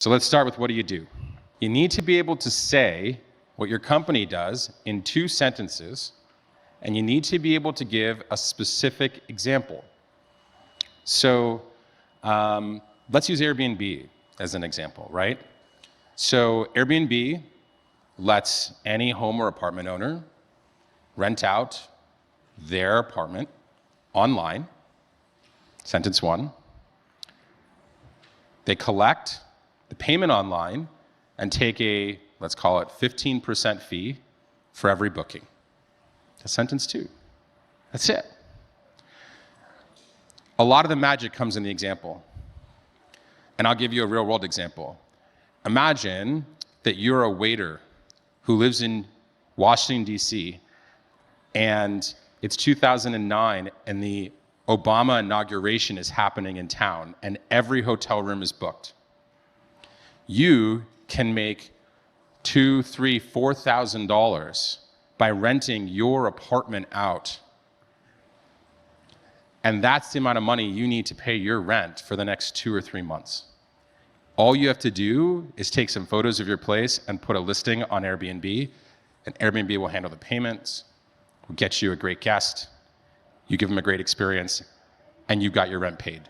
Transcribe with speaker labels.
Speaker 1: So let's start with, what do? You need to be able to say what your company does in 2 sentences, and you need to be able to give a specific example. So let's use Airbnb as an example, right? So Airbnb lets any home or apartment owner rent out their apartment online. Sentence 1. They collect the payment online and take a, let's call it 15% fee for every booking. That's sentence 2. That's it. A lot of the magic comes in the example. And I'll give you a real world example. Imagine that you're a waiter who lives in Washington, D.C., and it's 2009, and the Obama inauguration is happening in town, and every hotel room is booked. You can make $2,000, $3,000, $4,000 by renting your apartment out. And that's the amount of money you need to pay your rent for the next 2 or 3 months. All you have to do is take some photos of your place and put a listing on Airbnb, and Airbnb will handle the payments, will get you a great guest, you give them a great experience, and you got your rent paid.